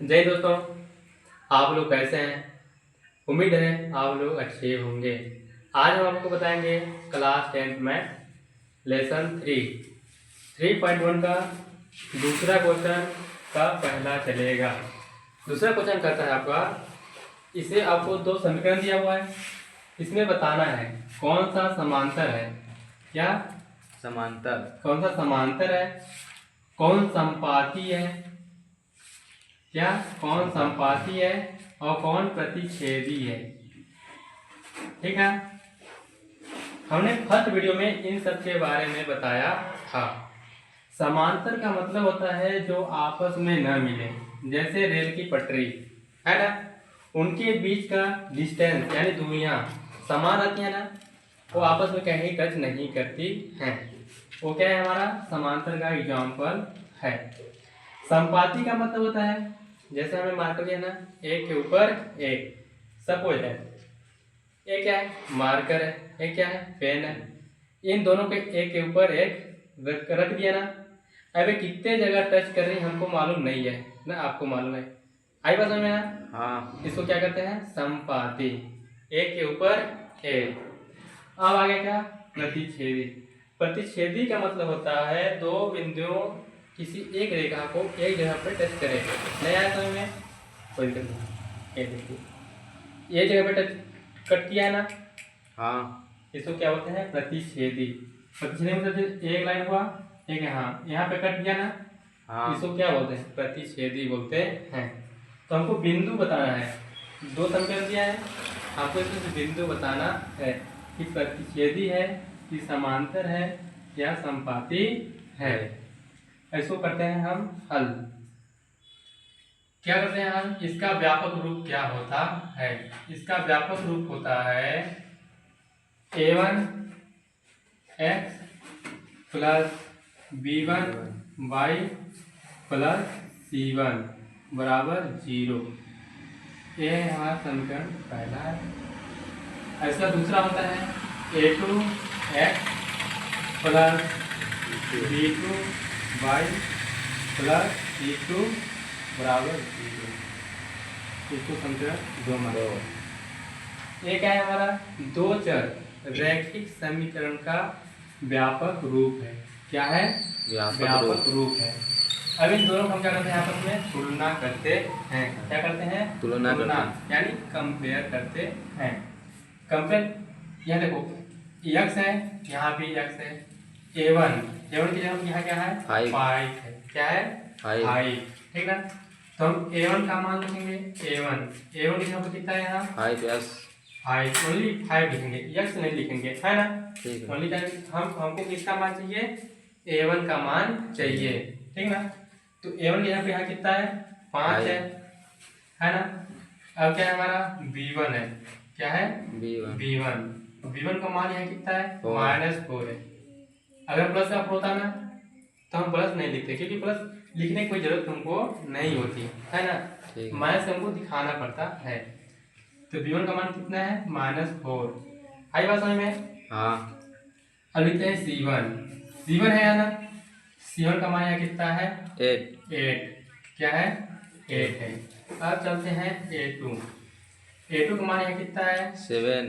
जय दोस्तों, आप लोग कैसे हैं? उम्मीद है आप लोग अच्छे होंगे। आज हम आपको बताएंगे क्लास 10th में लेसन 3.1 का दूसरा क्वेश्चन का पहला चलेगा। दूसरा क्वेश्चन कहता है आपका, इसे आपको दो समीकरण दिया हुआ है, इसमें बताना है कौन सा समांतर है। क्या समांतर? कौन सा समांतर है, कौन संपाती है, क्या कौन संपाती है और कौन प्रतिच्छेदी है। ठीक है, हमने फर्स्ट वीडियो में इन सब के बारे में बताया था। समांतर का मतलब होता है जो आपस में न मिले, जैसे रेल की पटरी है ना, उनके बीच का डिस्टेंस यानी दूरियां समान रहती है ना, वो आपस में कहीं टच नहीं करती हैं। वो क्या है, हमारा समांतर का एग्जाम्पल है। संपाती का मतलब होता है, जैसे हमें मार्कर दिया ना, एक के ऊपर एक, सपोज है एक क्या है, मार्कर है, एक क्या है, पेन है। इन दोनों के एक के ऊपर एक रख दिया ना, अबे कितने जगह टच कर रही हमको मालूम नहीं है ना, आपको मालूम है। आई बात समझ में ना? हाँ। इसको क्या कहते हैं, संपाती, एक के ऊपर एक। अब आगे क्या, प्रतिच्छेदी। प्रतिच्छेदी का मतलब होता है दो बिंदुओं किसी एक रेखा को एक जगह पर टच करें। नहीं आया समझ में? कोई दिक्कत नहीं। ये देखिए, ये जगह पे टच कट किया है ना, हाँ। इसको क्या बोलते हैं, प्रतिच्छेदी। प्रतिच्छेदी मतलब एक लाइन हुआ, एक यहाँ पे कट किया ना, हाँ। इसको क्या बोलते हैं, प्रतिच्छेदी बोलते हैं। तो हमको बिंदु बताना है, दो समीकरण दिया है, आपको इसमें बिंदु बताना है कि प्रतिच्छेदी है कि समांतर है या संपाती है। इसको करते हैं हम हल। क्या करते हैं हम, इसका व्यापक रूप क्या होता है? इसका व्यापक रूप होता है a1 x plus b1 y plus c1 बराबर 0। ये है हमारा समीकरण पहला है। इसका दूसरा होता है a2 x plus b2 y plus c2 बराबर 0। इसको समीकरण 2 मानो। ये क्या है, हमारा दो चर रैखिक समीकरण का व्यापक रूप है। क्या है, व्यापक रूप है। अब इन दोनों को हम क्या करते हैं, आपस में तुलना करते हैं। क्या करते हैं, तुलना यानी कंपेयर करते हैं। कंपेयर, यहाँ देखो x है, यहाँ भी x है। a1 की जगह यहाँ क्या है, 5 है। क्या है, 5। ठीक ना, तो हम a1 का मान लिखेंगे, a1 की जगह पर कितना है, यहाँ 5, ओनली 5 लिखेंगे, x नहीं लिखेंगे, है ना। ओनली हमको किसका मान चाहिए, a1 का मान चाहिए। ठीक ना, तो a1 के यहाँ पे यहाँ कितना है, 5 है ना। अब क्या है, हमारा b1 है। क्या है, b1 का मान यहाँ कितना है, -4 है। अगर प्लस का होता ना तो हम प्लस नहीं लिखते, क्योंकि प्लस लिखने की कोई जरूरत हमको नहीं होती है ना, माइनस हमको दिखाना पड़ता है। तो b1 का मान कितना है, -4। आई बात समझ में? हाँ। अब लिखते हैं c1 है ना, c1 का मान यहाँ कितना है, 8। क्या है, 8 है। अब चलते हैं a2 का मान यहाँ कितना है, 7।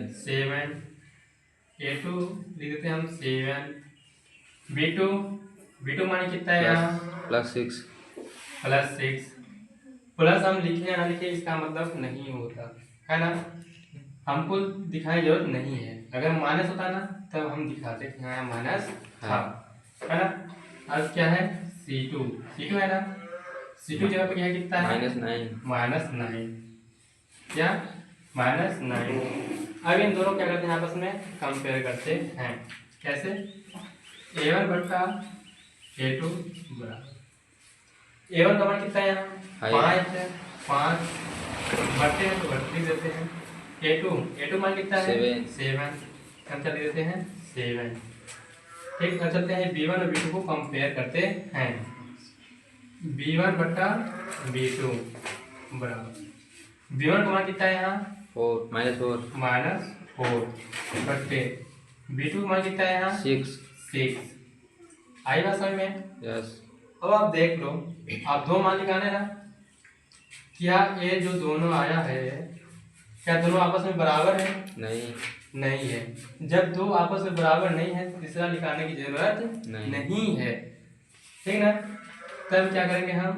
a2 लिख देते हैं हम 7। b2 मान कितना है यहाँ, +6। प्लस हम लिखे या ना लिखे इसका मतलब नहीं होता है ना, हमको दिखाने की जरूरत नहीं है। अगर माइनस होता ना तब हम दिखाते कि हाँ माइनस था, है ना। अब क्या है, C2 है ना, C2 जगह पे क्या कितना है, -9। क्या, -9। अब इन दोनों क्या करते हैं, आपस में कंपेयर करते हैं। कैसे, a1 बट्टा a2 बराबर, a1 का मान कितना है यहाँ, 5 है, 5 बढ़ते हैं तो बढ़ते देते हैं। a2 मान कितना है, 7 हम क्या दे देते हैं, 7। ठीक, अब चलते हैं b1 और b2 को कंपेयर करते हैं। b1 बट्टा b2 बराबर, b1 का मान कितना है यहाँ, -4 बट्टे b2 का मान कितना है यहाँ, 6। आई बात समझ में? यस। अब आप देख लो, आप दो मान निकाले ना, क्या ये जो दोनों आया है क्या दोनों आपस में बराबर है? नहीं। नहीं है। जब दो आपस में बराबर नहीं है तो तीसरा निकालने की जरूरत नहीं है। ठीक ना। तब क्या करेंगे हम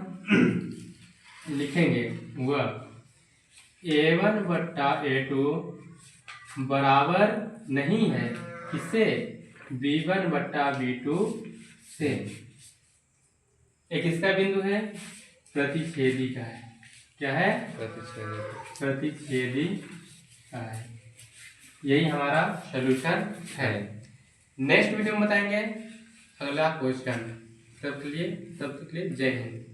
लिखेंगे वह A1 बट्टा A2 बराबर नहीं है किससे? B1 बट्टा B2 से। एक इसका बिंदु है, प्रतिच्छेदी का है। क्या है? प्रतिच्छेदी का है। यही हमारा सॉल्यूशन है। नेक्स्ट वीडियो में बताएंगे अगला क्वेश्चन। तब तक के लिए जय हिंद।